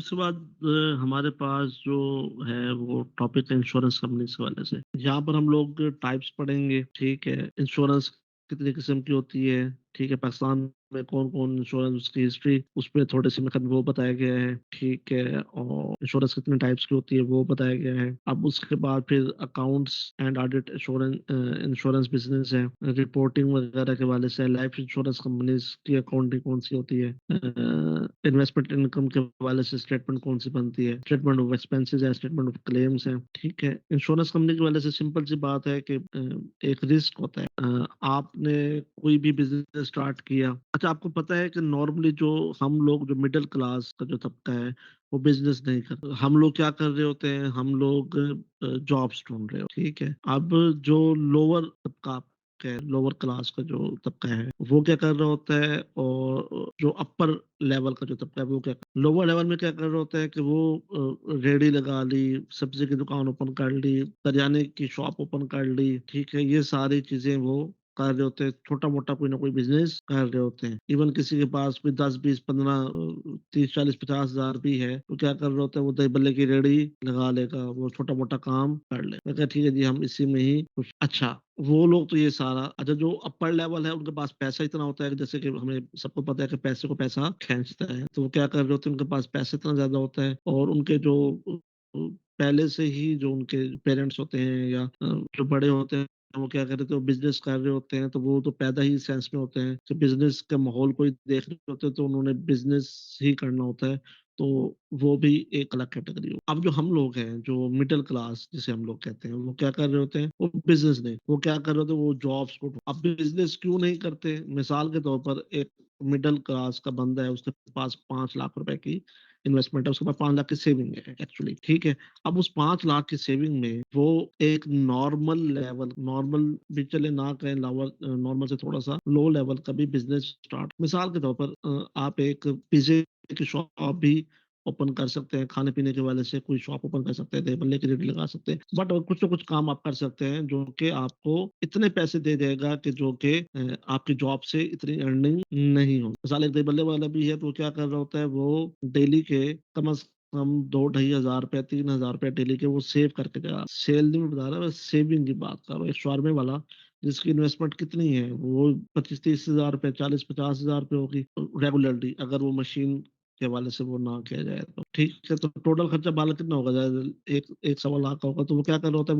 उसके बाद हमारे पास जो है वो टॉपिक है इंश्योरेंस कंपनीज के वाले से। यहाँ पर हम लोग टाइप्स पढ़ेंगे, ठीक है। इंश्योरेंस कितनी किस्म की होती है, ठीक है। पाकिस्तान में कौन कौन इंश्योरेंस, उसकी हिस्ट्री उस पर थोड़े से मतलब वो बताया गया है, ठीक है। और इंश्योरेंस कितने टाइप्स की होती है वो बताया गया है। अब उसके बाद फिर accounts and audit insurance, insurance business है, रिपोर्टिंग वगैरह के वाले से, लाइफ इंश्योरेंस कंपनीज की अकाउंटिंग कौन सी होती है, इन्वेस्टमेंट इनकम के हवाले से स्टेटमेंट कौन सी बनती है, स्टेटमेंट ऑफ एक्सपेंसेस है, स्टेटमेंट ऑफ क्लेम्स है, ठीक है। इंश्योरेंस कंपनी के वाले से सिंपल सी बात है कि एक रिस्क होता है। आपने कोई भी बिजनेस स्टार्ट किया, अच्छा आपको पता है कि नॉर्मली जो हम लोग जो मिडिल क्लास का जो तबका है वो बिजनेस नहीं कर, हम लोग क्या कर रहे होते हैं, हम लोग जॉब्स ढूंढ रहे हो, ठीक है। अब जो लोअर तबका है, लोअर क्लास का जो तबका है वो क्या कर रहा होता है, और जो अपर लेवल का जो तबका है वो क्या, लोअर लेवल में क्या कर रहा होता है कि वो रेडी लगा ली, सब्जी की दुकान ओपन कर ली, करियाने की शॉप ओपन कर ली, ठीक है। ये सारी चीजें वो कर रहे होते हैं, छोटा मोटा कोई ना कोई बिजनेस कर रहे होते हैं। इवन किसी के पास भी 10 20 15 30 40 50 हजार भी है तो क्या कर रहे होते हैं, वो दही बल्ले की रेडी लगा लेगा, वो छोटा मोटा काम कर ले। मैं कहा ठीक है जी, हम इसी में ही कुछ अच्छा। वो लोग तो ये सारा अच्छा, जो अपर लेवल है उनके पास पैसा इतना होता है कि जैसे कि हमें सबको पता है कि पैसे को पैसा खींचता है, तो वो क्या कर रहे होते हैं, उनके पास पैसा इतना ज्यादा होता है, और उनके जो पहले से ही जो उनके पेरेंट्स होते हैं या जो बड़े होते हैं, वो क्या कर रहे थे, वो बिजनेस कर रहे होते हैं, तो वो तो पैदा ही सेंस में होते हैं कि बिजनेस का माहौल कोई देख रहे होते हैं, तो उन्होंने बिजनेस ही करना होता है। तो वो भी एक अलग कैटेगरी हो। अब जो हम लोग हैं, जो मिडिल क्लास जिसे हम लोग कहते हैं, वो क्या कर रहे होते हैं, वो बिजनेस नहीं, वो क्या कर रहे होते हैं, वो जॉब्स को। अब बिजनेस क्यों नहीं करते, मिसाल के तौर पर एक मिडिल क्लास का बंदा है, उसके पास 5 लाख रुपए की इन्वेस्टमेंट है, उसके पास 5 लाख की सेविंग है एक्चुअली, ठीक है। अब उस 5 लाख की सेविंग में वो एक नॉर्मल लेवल, नॉर्मल भी चले ना कहें, लोअर नॉर्मल से थोड़ा सा लो लेवल का भी बिजनेस स्टार्ट, मिसाल के तौर पर आप एक पिज्जे की शॉप भी ओपन कर सकते हैं, खाने पीने के वाले से कोई शॉप ओपन कर सकते हैं, बल्ले की रेडी लगा सकते हैं, बट कुछ ना कुछ काम आप कर सकते हैं जो कि आपको इतने पैसे दे देगा कि जो कि आपकी जॉब से इतनी अर्निंग नहीं हो। मिसाल एक दही बल्ले वाला भी है, तो क्या कर रहा होता है, वो डेली के कम से कम 2 ढाई हजार रुपए 3 हजार रुपए डेली के वो सेव करके जा, सेल नहीं बता रहा, बस सेविंग की बात कर रहा हूँ। एक शॉर्मे वाला जिसकी इन्वेस्टमेंट कितनी है, वो 25 30 हजार रुपए 40 50 हजार रुपए होगी रेगुलरली, अगर वो मशीन के हवाले से वो ना किया जाए तो, ठीक है। तो टोटल खर्चा बाला कितना होगा, एक एक 1.25 लाख का होगा, तो वो क्या कर रहा होता है,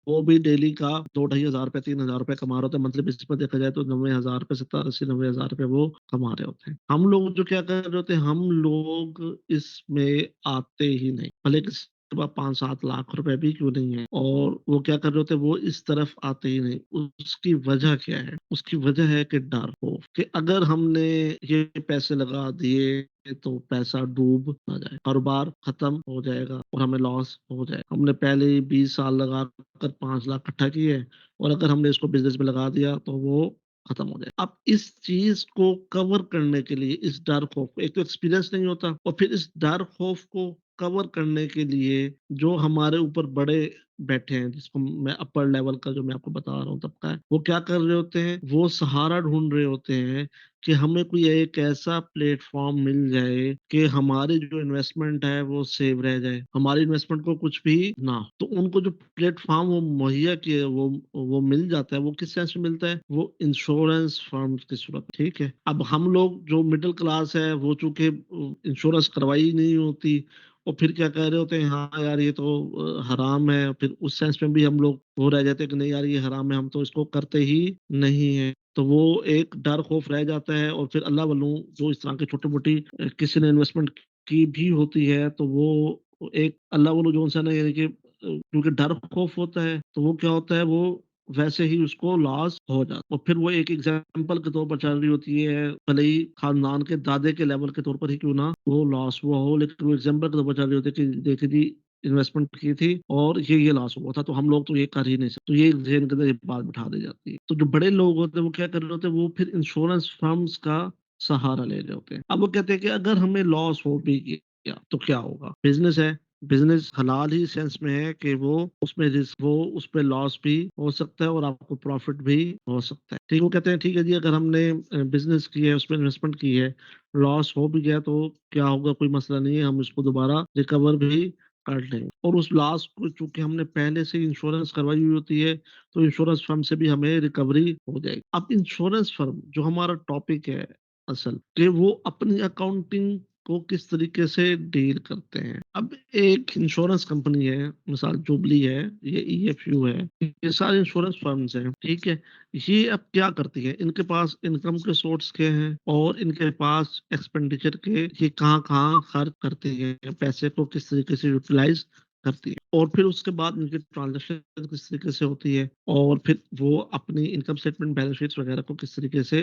वो भी डेली का 2 ढाई हजार रुपए 3 हजार रुपए कमा रहे होते हैं। मंथली बेसिस पर देखा जाए तो 90 हजार रुपए 70 80 90 हजार रुपए वो कमा रहे होते हैं। हम लोग जो क्या कर रहे होते हैं, हम लोग इसमें आते ही नहीं, भले किसी के पास 5 7 लाख रुपए भी क्यों नहीं है, और वो क्या कर रहे होते हैं, वो इस तरफ आते ही नहीं। उसकी वजह क्या है, उसकी वजह है कि डर हो कि अगर हमने ये पैसे लगा दिए तो पैसा डूब ना जाए, कारोबार खत्म हो जाएगा और हमें लॉस हो जाए। हमने पहले ही 20 साल लगा कर 5 लाख इकट्ठा किए, और अगर हमने इसको बिजनेस में लगा दिया तो वो खत्म हो जाए। अब इस चीज को कवर करने के लिए, इस डर खौफ, एक तो एक्सपीरियंस नहीं होता, और फिर इस डर खौफ को कवर करने के लिए जो हमारे ऊपर बड़े बैठे हैं, जिसको मैं अपर लेवल का जो मैं आपको बता रहा हूँ तबका है, वो क्या कर रहे होते हैं, वो सहारा ढूंढ रहे होते हैं कि हमें कोई एक ऐसा प्लेटफॉर्म मिल जाए कि हमारी जो इन्वेस्टमेंट है वो सेव रह जाए, हमारी इन्वेस्टमेंट को कुछ भी ना हो। तो उनको जो प्लेटफॉर्म वो मुहैया किए, वो मिल जाता है। वो किस सेंस में मिलता है, वो इंश्योरेंस फर्म की सूरत, ठीक है। अब हम लोग जो मिडिल क्लास है, वो चूंकि इंश्योरेंस करवाई नहीं होती, और फिर क्या कह रहे होते हैं, हाँ यार ये तो हराम है, फिर उस सेंस में भी हम लोग वो रह जाते हैं कि नहीं यार ये हराम है, हम तो इसको करते ही नहीं है। तो वो एक डर खौफ रह जाता है, और फिर अल्लाह वालों जो इस तरह की छोटी मोटी किसी ने इन्वेस्टमेंट की भी होती है, तो वो एक अल्लाह वालों जो इंसान है, यानी कि क्योंकि डर खौफ होता है, तो वो क्या होता है, वो वैसे ही उसको लॉस हो जाता, और फिर वो एक एग्जाम्पल के तौर पर चल रही होती है, भले ही खानदान के दादे के लेवल के तौर पर ही क्यों ना वो लॉस हुआ हो, लेकिन वो एग्जाम्पल के तौर पर चल रही होती है कि देखिए जी इन्वेस्टमेंट की थी और ये लॉस हुआ था, तो हम लोग तो ये कर ही नहीं सकते। तो ये जहन के अंदर ये बात बिठा दी जाती है। तो जो बड़े लोग होते हैं वो क्या कर रहे होते हैं, वो फिर इंश्योरेंस फर्म्स का सहारा ले रहे होते हैं। अब वो कहते हैं कि अगर हमें लॉस हो भी गया तो क्या होगा, बिजनेस है, बिज़नेस हलाल ही सेंस में है कि वो उसपे लॉस भी हो सकता है और आपको प्रॉफ़िट भी हो सकता है। ठीक, वो कहते हैं ठीक है जी, अगर हमने बिज़नेस की है, उसमें इन्वेस्टमेंट की है, लॉस हो भी गया तो क्या होगा, कोई मसला नहीं है, हम इसको दोबारा रिकवर भी कर लेंगे। और उस लॉस को चूँकि हमने पहले से इंश्योरेंस करवाई हुई होती है, तो इंश्योरेंस फर्म से भी हमें रिकवरी हो जाएगी। अब इंश्योरेंस फर्म जो हमारा टॉपिक है असल, कि वो अपनी अकाउंटिंग को किस तरीके से डील करते हैं। अब एक इंश्योरेंस कंपनी है, मिसाल जुबली है, ये ईएफयू है, ये सारे इंश्योरेंस फर्म्स हैं, ठीक है? ये अब क्या करती है, इनके पास इनकम के सोर्स क्या हैं और इनके पास एक्सपेंडिचर के ये कहाँ-कहाँ खर्च करती है, पैसे को किस तरीके से यूटिलाइज़ करती है और फिर उसके बाद इनकी ट्रांज़ैक्शन किस तरीके से होती है और फिर वो अपनी इनकम स्टेटमेंट, बैलेंस शीट्स वगैरह को किस तरीके से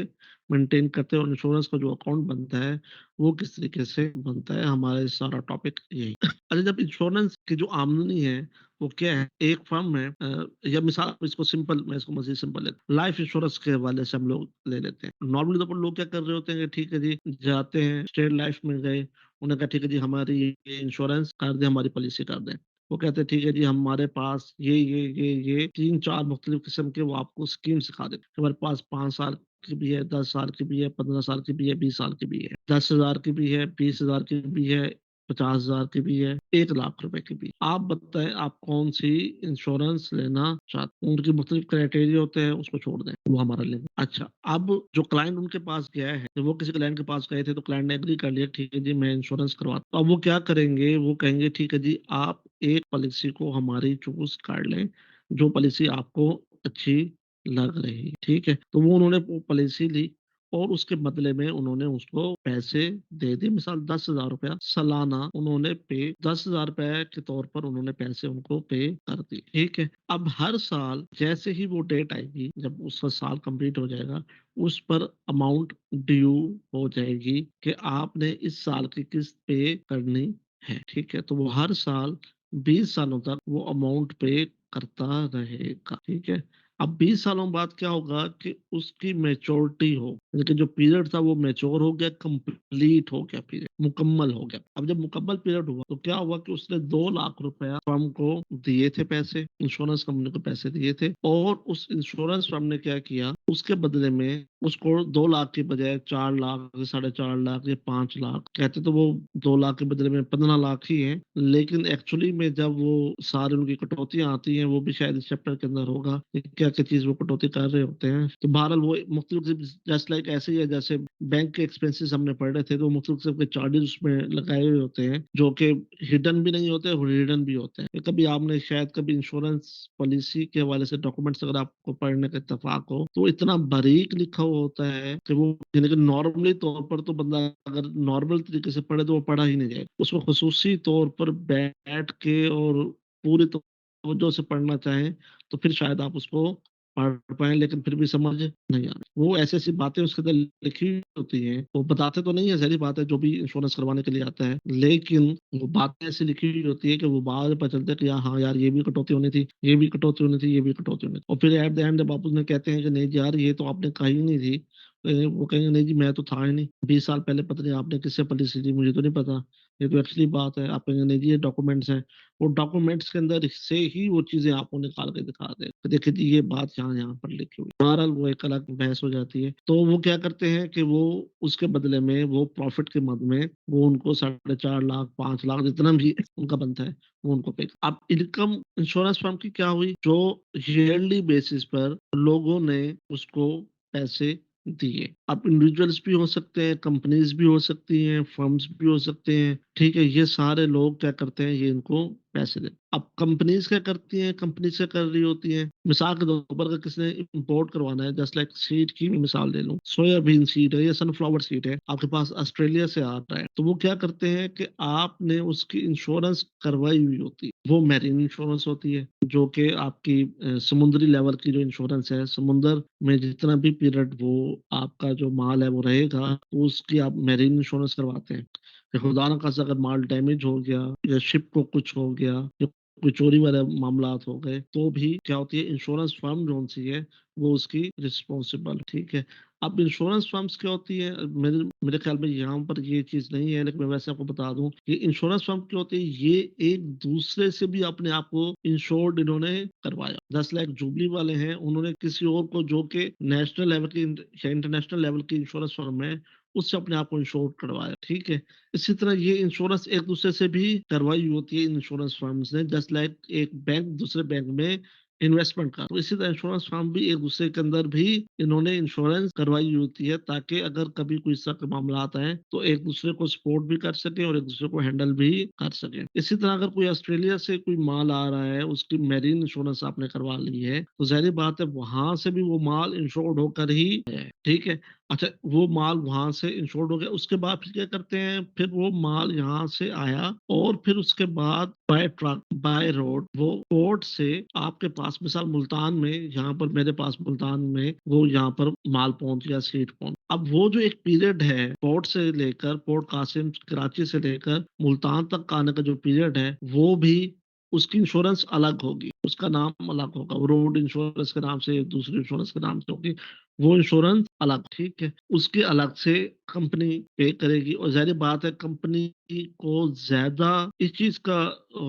मेंटेन करते हैं और इंश्योरेंस का जो अकाउंट बनता है, वो किस तरीके से बनता है, हमारा ये सारा टॉपिक यही। अच्छा, जब इंश्योरेंस की जो आमदनी है, वो क्या है? एक फर्म है, या मिसाल इसको सिंपल, मैं इसको मज़ीद सिंपल लेता हूँ। लाइफ इंश्योरेंस के हवाले से हम लोग ले लेते हैं। नॉर्मली तौर पर लोग क्या कर रहे होते हैं कि ठीक है जी, जाते हैं स्टेट लाइफ में गए, उन्होंने कहा ठीक है जी, हमारी ये इंश्योरेंस कर दें, हमारी पॉलिसी कर दें। वो कहते हैं ठीक है जी, हमारे पास ये 3-4 मुख्तलिफ किस्म के वो आपको स्कीम सिखा देते हैं। हमारे पास 5 साल की भी है, 10 साल की भी है, 15 साल की भी है, 20 साल की भी है, 10,000 की भी है, 20,000 की भी है, 50,000 की भी है, 1 लाख रुपए की भी है। आप बताएँ आप कौन-सी इंश्योरेंस लेना चाहते हैं? उनके मुख्तलिफ क्राइटेरिया होते हैं, उसको छोड़ दें, वो हमारा लेंगे। अच्छा, अब जो क्लाइंट उनके पास गया है, जब वो किसी क्लाइंट के पास गए थे तो क्लाइंट ने एग्री कर लिया, ठीक है जी, मैं इंश्योरेंस करवाता हूँ। अब वो क्या करेंगे, वो कहेंगे ठीक है जी, आप एक पॉलिसी को हमारी चूज़ कर लें, जो पॉलिसी आपको अच्छी लग रही है, ठीक है? तो वो उन्होंने वो पॉलिसी ली और उसके बदले में उन्होंने उसको पैसे दे दिए, मिसाल ₹10,000 सालाना उन्होंने पे ₹10,000 के तौर पर उन्होंने पैसे उनको पे कर दिए, ठीक है? अब हर साल जैसे ही वो डेट आएगी, जब उसका साल कंप्लीट हो जाएगा, उस पर अमाउंट ड्यू हो जाएगी कि आपने इस साल की किस्त पे करनी है, ठीक है? तो वो हर साल 20 सालों तक वो अमाउंट पे करता रहेगा, ठीक है? अब 20 सालों बाद क्या होगा कि उसकी मैच्योरिटी हो, लेकिन जो पीरियड था वो मैच्योर हो गया, कंप्लीट हो गया, पीरियड मुकम्मल हो गया। अब जब मुकम्मल पीरियड हुआ तो क्या हुआ कि उसने 2 लाख रुपया फर्म को दिए थे पैसे, इंश्योरेंस कंपनी को पैसे दिए थे और उस इंश्योरेंस फर्म ने क्या किया, उसके बदले में उसको 2 लाख के बजाय 4 लाख, साढ़े 4 लाख या 5 लाख, कहते तो वो 2 लाख के बदले में 15 लाख ही हैं, लेकिन एक्चुअली में जब वो सारी उनकी कटौतियाँ आती हैं, वो भी शायद इस चैप्टर के अंदर होगा कि क्या-क्या चीज़ वो कटौती कर रहे होते हैं। तो बहरहाल वो मुख्तलिफ जस्ट लाइक ऐसे ही है जैसे बैंक के एक्सपेंसेस हमने पढ़ रहे थे, तो मुख्तलिफ किस्म के चार्जेज़ उसमें लगाए हुए होते हैं, जो कि हिडन भी नहीं होते और हिडन भी होते हैं। कभी आपने शायद कभी इंश्योरेंस पॉलिसी के हवाले से डॉक्यूमेंट्स अगर आपको पढ़ने का इत्तेफाक हो, तो इतना बारीक लिखा हुआ होता है कि वो, यानी कि नॉर्मली तौर पर तो बंदा अगर नॉर्मल तरीके से पढ़े तो वो पढ़ा ही नहीं जाएगा। उसको खुसूसी तौर पर बैठ के और पूरी तवज्जो से पढ़ना चाहें, तो फिर शायद आप उसको पढ़ पाएँ, लेकिन फिर भी समझ नहीं आ रही। वो ऐसी-ऐसी बातें उसके अंदर लिखी हुई होती हैं, वो बताते तो नहीं है, ज़ाहिर-सी बात है, जो भी इंश्योरेंस करवाने के लिए आता है, लेकिन वो बातें ऐसी लिखी हुई होती है कि वो बाद में पता चलता है कि हाँ यार, ये भी कटौती होनी थी, ये भी कटौती होनी थी, ये भी कटौती होनी थी। और फिर एट द एंड जब आप उन्हें कहते हैं कि नहीं जी यार, ये तो आपने कही ही नहीं थी, वो कहेंगे नहीं जी, मैं तो था ही नहीं। 20 साल पहले पता नहीं आपने किससे पॉलिसी ली, मुझे तो नहीं पता। ये तो एक्चुअली बात है। आप कहेंगे नहीं जी, ये डॉक्यूमेंट्स हैं। वो डॉक्यूमेंट्स के अंदर से ही वो चीज़ें आपको निकाल के दिखा दें। तो देखिए जी, ये बात यहाँ-यहाँ पर लिखी हुई है। बहरहाल वो एक अलग बहस हो जाती है। तो वो क्या करते हैं कि वो उसके बदले में वो प्रॉफ़िट के मद में वो उनको साढ़े 4 लाख, 5 लाख जितना भी उनका बनता है, वो उनको पे। अब इनकम इंश्योरेंस फर्म की क्या हुई, जो ईयरली बेसिस पर लोगों ने उसको पैसे दिए। अब इंडिविजुअल्स भी हो सकते हैं, कंपनीज़ भी हो सकती हैं, फर्म्स भी हो सकते हैं, ठीक है? ये सारे लोग क्या करते हैं, ये इनको पैसे देते हैं। अब कंपनीज़ क्या करती हैं, कंपनीज़ क्या कर रही होती हैं, मिसाल के तौर पर अगर किसी ने इम्पोर्ट करवाना है, जस्ट लाइक सीड की मैं मिसाल ले लूँ, सोयाबीन सीड है या सनफ्लावर सीड है, आपके पास ऑस्ट्रेलिया से आ रहा है, तो वो क्या करते हैं कि आपने उसकी इंश्योरेंस करवाई हुई होती है। वो मैरीन इंश्योरेंस होती है, जो कि आपकी समुद्री लेवल की जो इंश्योरेंस है, समुद्र में जितना भी पीरियड वो आपका जो माल है वो रहेगा, तो उसकी आप मैरीन इंश्योरेंस करवाते हैं। कि खुदा न खास्ता अगर माल डैमेज हो गया या शिप को कुछ हो गया या कोई चोरी वाले मामलात हो गए, तो भी क्या होती है इंश्योरेंस फर्म कौन-सी है, वो उसकी रिस्पॉन्सिबल, ठीक है। अब इंश्योरेंस फर्म्स क्या होती है, मेरे मेरे ख़्याल में यहाँ पर ये चीज़ नहीं है, लेकिन मैं वैसे आपको बता दूँ कि इंश्योरेंस फर्म क्या होती है, ये एक-दूसरे से भी अपने आप को इंश्योर्ड इन्होंने करवाया। जस्ट लाइक जुबली वाले हैं, उन्होंने किसी और को जो कि नेशनल लेवल की या इंटरनेशनल लेवल की इंश्योरेंस फर्म है, उससे अपने आप को इंश्योर्ड करवाया, ठीक है। इसी तरह ये इंश्योरेंस एक-दूसरे से भी करवाई होती है इन इंश्योरेंस फर्म्स ने, जस्ट लाइक एक बैंक दूसरे बैंक में इन्वेस्टमेंट का। तो इसी तरह इंश्योरेंस फर्म भी एक-दूसरे के अंदर भी इन्होंने इंश्योरेंस करवाई होती है, ताकि अगर कभी कोई इस तरह के मामलात आएँ, तो एक-दूसरे को सपोर्ट भी कर सकें और एक-दूसरे को हैंडल भी कर सकें। इसी तरह अगर कोई ऑस्ट्रेलिया से कोई माल आ रहा है, उसकी मैरीन इंश्योरेंस आपने करवा ली है, तो ज़ाहिर-सी बात है वहाँ से भी वो माल इंश्योर्ड होकर ही है, ठीक है। अच्छा, वो माल वहाँ से इंश्योर्ड हो गया, उसके बाद फिर क्या करते हैं, फिर वो माल यहाँ से आया और फिर उसके बाद बाय ट्रक, बाय रोड वो पोर्ट से आपके पास, मिसाल मुल्तान में, यहाँ पर मेरे पास मुल्तान में वो यहाँ पर माल पहुँच गया, सीट पहुँच। अब वो जो एक पीरियड है, पोर्ट से लेकर, पोर्ट कासिम कराची से लेकर मुल्तान तक आने का जो पीरियड है, वो भी उसकी इंश्योरेंस अलग होगी, उसका नाम अलग होगा। वो रोड इंश्योरेंस के नाम से, दूसरी इंश्योरेंस के नाम से होगी। वो इंश्योरेंस अलग, ठीक है। उसकी अलग से कंपनी पे करेगी और ज़ाहिर बात है कंपनी को ज़्यादा इस चीज़ का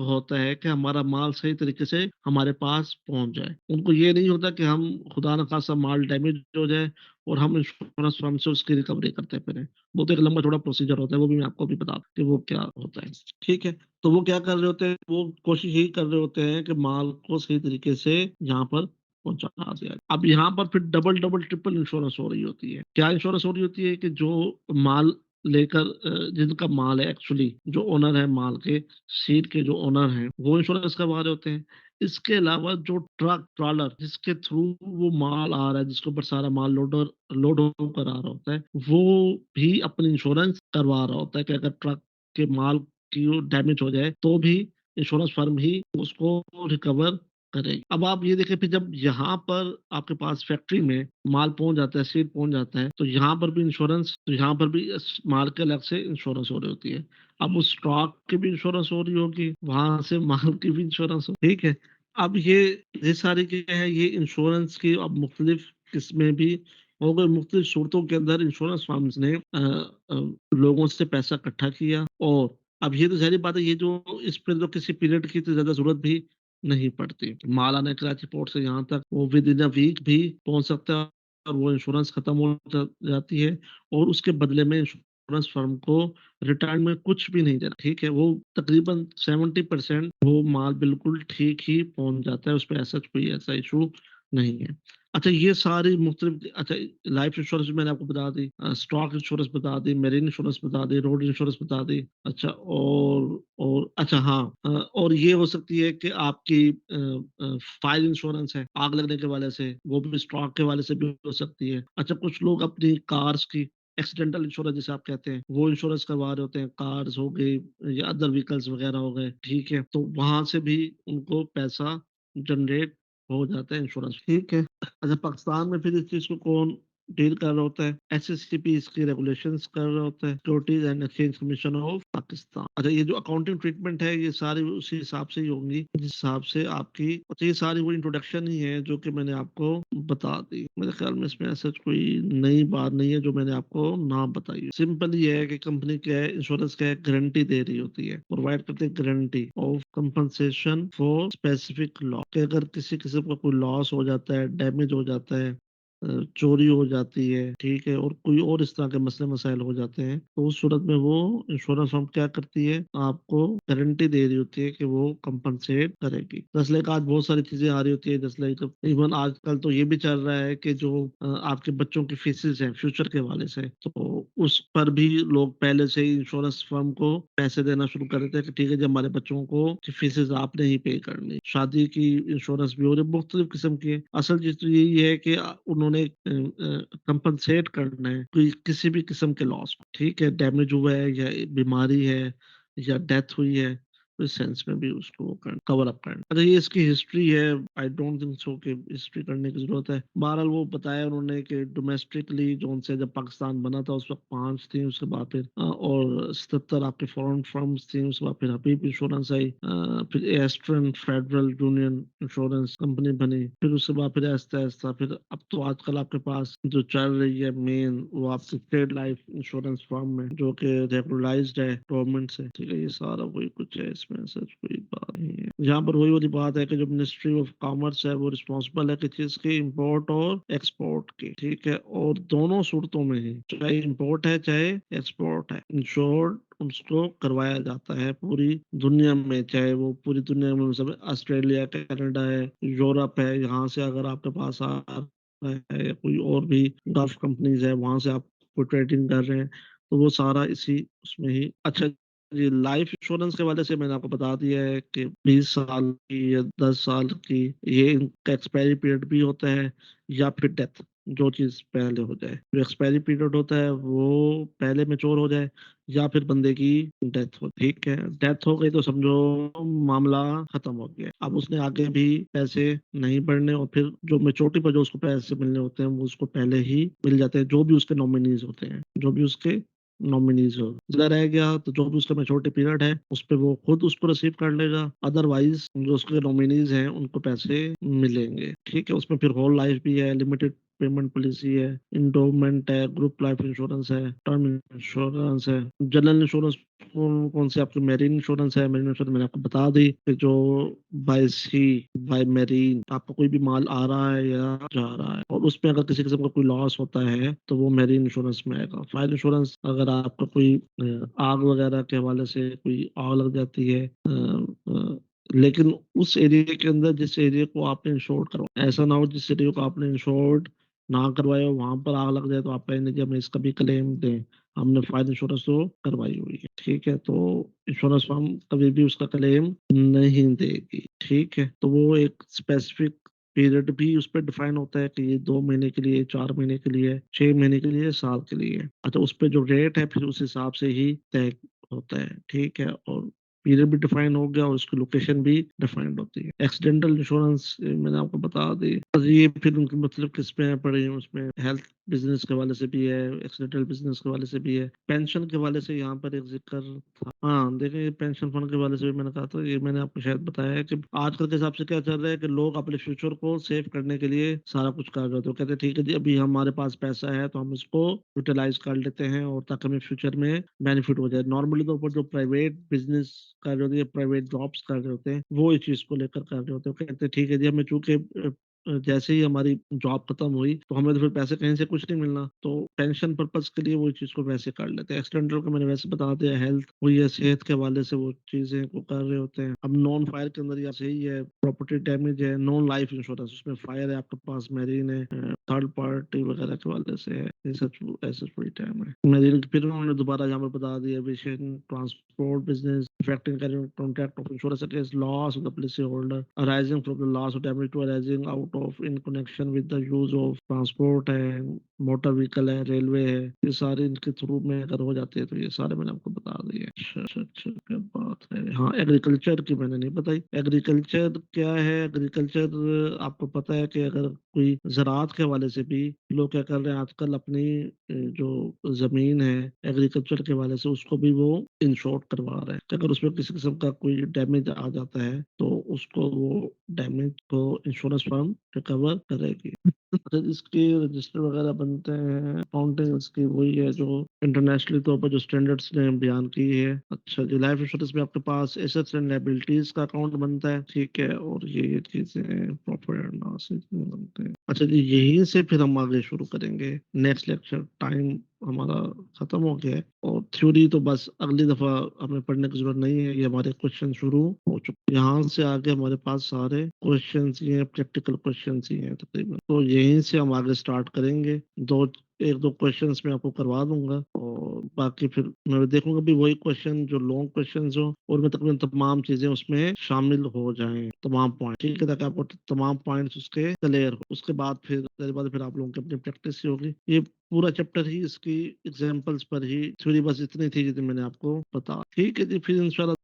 होता है कि हमारा माल सही तरीके से हमारे पास पहुँच जाए। उनको ये नहीं होता कि हम खुदा न ख़ास्ता माल डैमेज हो जाए और हम इंश्योरेंस फर्म से उसकी रिकवरी करते फिरें। वो तो एक लंबा चौड़ा प्रोसीजर होता है, वो भी मैं आपको अभी बता दूँ कि वो क्या होता है। ठीक है? तो वो क्या कर रहे होते हैं, वो कोशिश यही कर रहे होते हैं कि माल को सही तरीके से यहाँ पर पहुँचा दिया। अब यहाँ पर फिर डबल-डबल, ट्रिपल इंश्योरेंस हो रही होती है। क्या इंश्योरेंस हो रही होती है कि जो माल लेकर जिनका माल है एक्चुअली, जो ओनर है माल के, सीट के जो ओनर हैं, वो इंश्योरेंस करवा रहे होते हैं। इसके अलावा जो ट्रक, ट्रॉलर जिसके थ्रू वो माल आ रहा है, जिसके ऊपर सारा माल लोड होकर आ रहा होता है, वो भी अपनी इंश्योरेंस करवा रहा होता है कि अगर ट्रक के माल की वो डैमेज हो जाए, तो भी इंश्योरेंस फर्म ही उसको रिकवर करेगी। अब आप ये देखिए, फिर जब यहाँ पर आपके पास फैक्ट्री में माल पहुँच जाता है, सीट पहुँच जाता है, तो यहाँ पर भी इंश्योरेंस, तो यहाँ पर भी इस माल के अलग से इंश्योरेंस हो रही होती है। अब उस स्टॉक की भी इंश्योरेंस हो रही होगी, वहाँ से माल की भी इंश्योरेंस हो, ठीक है। अब ये सारी क्या है, ये इंश्योरेंस की अब मुख्तलिफ किस्में भी हो गई, मुख्तलिफ सूरतों के अंदर इंश्योरेंस फर्म्स ने लोगों से पैसा इकट्ठा किया और अब ये तो ज़ाहिर बात है, ये जो इस पे तो किसी पीरियड की तो ज़्यादा ज़रूरत भी नहीं पड़ती। माल आना कराची पोर्ट से यहाँ तक वो विद इन अ वीक भी पहुँच सकता है और वो इंश्योरेंस खत्म हो जाती है और उसके बदले में इंश्योरेंस फर्म को रिटर्न में कुछ भी नहीं देना, ठीक है? वो तकरीबन 70% वो माल बिल्कुल ठीक ही पहुँच जाता है, उसपे ऐसा कोई ऐसा इश्यू नहीं है। अच्छा, ये सारी मुख्तलिफ, अच्छा, लाइफ इंश्योरेंस मैंने आपको बता दी, स्टॉक इंश्योरेंस बता दी, मेरीन इंश्योरेंस बता दी, रोड इंश्योरेंस बता दी। अच्छा, और अच्छा हाँ, और ये हो सकती है कि आपकी फायर इंश्योरेंस है, आग लगने के वाले से, वो भी स्टॉक के वाले से भी हो सकती है। अच्छा, कुछ लोग अपनी कार्स की एक्सीडेंटल इंश्योरेंस जिसे आप कहते हैं, वो इंश्योरेंस करवा रहे होते हैं, कार्स हो गई या अदर व्हीकल्स वगैरह हो गए, ठीक है? तो वहाँ से भी उनको पैसा जनरेट हो जाता है इंश्योरेंस, ठीक है? अच्छा, पाकिस्तान में फिर इस चीज़ को कौन डील कर रहा होता है? एसएससीपी इसकी रेगुलेशंस कर रहा होता है, securities and exchange commission of Pakistan. अच्छा, ये जो अकाउंटिंग ट्रीटमेंट है, ये सारी उसी हिसाब से ही होंगी जिस हिसाब से आपकी, अच्छा, ये सारी वो इंट्रोडक्शन ही है जो कि मैंने आपको बता दी। मेरे ख्याल में इसमें ऐसा कोई नई बात नहीं है जो मैंने आपको ना बताई है। सिंपल ये है कि कंपनी क्या है, इंश्योरेंस क्या है, गारंटी दे रही होती है, प्रोवाइड करती है guarantee of compensation for specific loss, कि अगर किसी किस्म का कोई लॉस हो जाता है, डैमेज हो जाता है, चोरी हो जाती है, ठीक है, और कोई और इस तरह के मसले मसाइल हो जाते हैं, तो उस सूरत में वो इंश्योरेंस फर्म क्या करती है, आपको गारंटी दे रही होती है कि वो कंपनसेट करेगी। जैसे लाइक आज बहुत सारी चीजें आ रही होती है, जैसे लाइक इवन आजकल तो ये भी चल रहा है कि जो आपके बच्चों की फीसेस हैं फ्यूचर के हवाले से, तो उस पर भी लोग पहले से ही इंश्योरेंस फर्म को पैसे देना शुरू कर देते हैं कि ठीक है जी, हमारे बच्चों को की फीसेस आपने ही पे करनी। शादी की इंश्योरेंस भी हो रही है, मुख्तलिफ किस्म की है। असल चीज तो यही है कि उन्होंने कंपनसेट करना है कोई किसी भी किस्म के लॉस, ठीक है, डैमेज हुआ है या बीमारी है या डेथ हुई है, इस सेंस में भी उसको कवर अप करना। अच्छा ये इसकी हिस्ट्री है, आई डोंट थिंक सो कि हिस्ट्री करने की ज़रूरत है। बहरहाल वो बताया उन्होंने कि डोमेस्टिकली जो उनसे जब पाकिस्तान बना था उस वक़्त 5 थी, उसके बाद फिर और 77 आपके फॉरेन फर्म्स थी, उसके बाद फिर हबीब इंश्योरेंस आई, फिर एस्ट्रन फेडरल यूनियन इंश्योरेंस कंपनी बनी, फिर उसके बाद फिर ऐसा-ऐसा फिर अब तो आजकल आपके पास जो चल रही है मेन वो आपकी स्टेट लाइफ इंश्योरेंस फर्म है जो कि रेगुलराइज्ड है गवर्नमेंट से, ठीक है। ये सारा वही कुछ है, इसमें सच कोई बात नहीं है। यहाँ पर वही वाली बात है कि जो मिनिस्ट्री ऑफ कॉमर्स है वो रिस्पॉन्सिबल है कि चीज की इम्पोर्ट और एक्सपोर्ट की, ठीक है। और दोनों सूरतों में ही, चाहे इम्पोर्ट है चाहे एक्सपोर्ट है, इंश्योर्ड उसको करवाया जाता है पूरी दुनिया में, चाहे वो पूरी दुनिया में सब ऑस्ट्रेलिया कनाडा है यूरोप है, यहाँ से अगर आपके पास आ है या कोई और भी गल्फ कंपनीज है वहां से आप कोई ट्रेडिंग कर रहे हैं तो वो सारा इसी उसमें ही। अच्छा जी, लाइफ इंश्योरेंस के वाले से मैंने आपको बता दिया है कि 20 साल की या 10 साल की ये इनका एक्सपायरी पीरियड भी होता है, या फिर डेथ, जो चीज पहले हो जाए। जो एक्सपायरी पीरियड होता है वो पहले मेच्योर हो जाए या फिर बंदे की डेथ हो, ठीक है। डेथ हो गई तो समझो मामला खत्म हो गया, अब उसने आगे भी पैसे नहीं बढ़ने, और फिर जो मेच्योरिटी पर जो उसको पैसे मिलने होते हैं वो उसको पहले ही मिल जाते हैं, जो भी उसके नॉमिनीज होते हैं, जो भी उसके नॉमिनीज हो। जिला रह गया तो जो भी उसका मेच्योरिटी पीरियड है उस पे वो खुद उसको रिसीव कर लेगा, अदरवाइज जो उसके नॉमिनीज हैं उनको पैसे मिलेंगे, ठीक है। उसमें फिर होल लाइफ भी है, लिमिटेड पेमेंट पॉलिसी है, इंडोमेंट है, ग्रुप लाइफ इंश्योरेंस है, टर्म इंश्योरेंस है, जनरल इंश्योरेंस कौन कौन से आपके मेरीन इंश्योरेंस है। मेरीन इंश्योरेंस मैंने आपको बता दी कि जो बाय सी बाय मेरीन आपका कोई भी माल आ रहा है या जा रहा है और उसमें अगर किसी किस्म का कोई लॉस होता है तो वो मेरीन इंश्योरेंस में आएगा। फायर इंश्योरेंस अगर आपका कोई आग वगैरह के हवाले से कोई आग लग जाती है, लेकिन उस एरिया के अंदर जिस एरिया को आपने इंश्योर्ड करवा, ऐसा ना हो जिस एरिया को आपने इंश्योर्ड ना करवाया हो वहां पर आग लग जाए तो आप कहेंगे कि हमें इसका भी क्लेम दें, हमने फायर इंश्योरेंस तो करवाई हुई है, ठीक है। तो इंश्योरेंस फर्म कभी भी उसका क्लेम नहीं देगी, ठीक है। तो वो एक स्पेसिफिक पीरियड भी उस पर डिफाइन होता है कि ये 2 महीने के लिए, 4 महीने के लिए, 6 महीने के लिए, साल के लिए। अच्छा उस पर जो रेट है फिर उस हिसाब से ही तय होता है, ठीक है। और पीरियड भी डिफाइन हो गया और उसकी लोकेशन भी डिफाइंड होती है। एक्सीडेंटल इंश्योरेंस मैंने आपको बता दी, और ये फिर उनकी मतलब किस पे पड़े हैं, उसमें हेल्थ बिजनेस के वाले से भी है, एक्सीडेंटल बिजनेस के वाले से भी है, पेंशन के वाले से यहाँ पर एक जिक्र था। हाँ देखिए पेंशन फंड के वाले से भी मैंने कहा था, ये मैंने आपको शायद बताया है कि आजकल के हिसाब से क्या चल रहा है कि लोग अपने फ्यूचर को सेव करने के लिए सारा कुछ कर रहे होते हैं। कहते हैं ठीक है जी अभी हमारे पास पैसा है तो हम इसको यूटिलाइज कर लेते हैं और ताकि हमें फ्यूचर में बेनिफिट हो जाए। नॉर्मली तौर पर जो प्राइवेट बिजनेस कर रहे होते हैं, प्राइवेट जॉब्स कर रहे होते हैं, वो इस चीज को लेकर कर रहे होते हैं। कहते हैं ठीक है जी हमें चूंकि जैसे ही हमारी जॉब खत्म हुई तो हमें तो फिर पैसे कहीं से कुछ नहीं मिलना, तो पेंशन पर्पज के लिए वो इस चीज को वैसे कर लेते हैं। एक्सीडेंटल को मैंने वैसे बता दिया, हेल्थ हुई है, सेहत के हवाले से वो चीजें को कर रहे होते हैं। अब नॉन फायर के अंदर या सही है, प्रॉपर्टी डैमेज है, नॉन लाइफ इंश्योरेंस उसमें फायर है आपके पास, मेरीन है, थर्ड पार्टी वगैरह के हवाले से है, ये सच ऐसे पूरी टाइम है। मेरीन फिर उन्होंने दोबारा यहाँ पर बता दिया, aviation transport business affecting current contract of insurance against loss of the policyholder arising from the loss or damage to arising out of in connection with the use of transport है, motor vehicle है, railway है, ये सारे इनके through में अगर हो जाते हैं तो ये सारे मैंने आपको बता दिए। अच्छा अच्छा अच्छा, क्या बात है। हाँ एग्रीकल्चर की मैंने नहीं बताई। एग्रीकल्चर क्या है, एग्रीकल्चर आपको पता है कि अगर कोई ज़राअत के हवाले से भी लोग क्या कर रहे हैं आजकल, अपनी जो जमीन है एग्रीकल्चर के हवाले से उसको भी वो इंश्योर करवा रहे हैं कि अगर उसमें किसी किस्म का कोई डैमेज आ जाता है तो उसको वो डैमेज को इंश्योरेंस फर्म रिकवर करेगी। अच्छा इसके रजिस्टर वगैरह बनते हैं, अकाउंटिंग इसकी वही है जो इंटरनेशनली तौर पर जो स्टैंडर्ड्स ने बयान की है। अच्छा जी लाइफ इंश्योरेंस में आपके पास एसेट्स एंड लायबिलिटीज का अकाउंट बनता है, ठीक है। और ये चीजें प्रॉफिट एंड लॉस में बनते हैं। अच्छा जी यहीं से फिर हम आगे शुरू करेंगे नेक्स्ट लेक्चर, टाइम हमारा खत्म हो गया है। और थ्योरी तो बस अगली दफा हमें पढ़ने की जरूरत नहीं है, ये हमारे क्वेश्चन शुरू हो चुके हैं। यहाँ से आगे हमारे पास सारे क्वेश्चन ही हैं, प्रैक्टिकल क्वेश्चन ही हैं तकरीबन। तो यहीं से हम आगे स्टार्ट करेंगे। दो एक दो क्वेश्चंस मैं आपको करवा दूंगा और बाकी फिर मैं देखूंगा भी वही क्वेश्चन जो लॉन्ग क्वेश्चंस हो और मैं तकरीबन तमाम चीजें उसमें शामिल हो जाएं, तमाम पॉइंट, ठीक है, ताकि आपको तमाम पॉइंट्स उसके क्लियर हो। उसके बाद फिर आप लोगों की अपनी प्रैक्टिस ही होगी। ये पूरा चैप्टर ही इसकी एग्जांपल्स पर ही, थ्योरी बस इतनी थी जितनी मैंने आपको बता, ठीक है जी। फिर इंशाल्लाह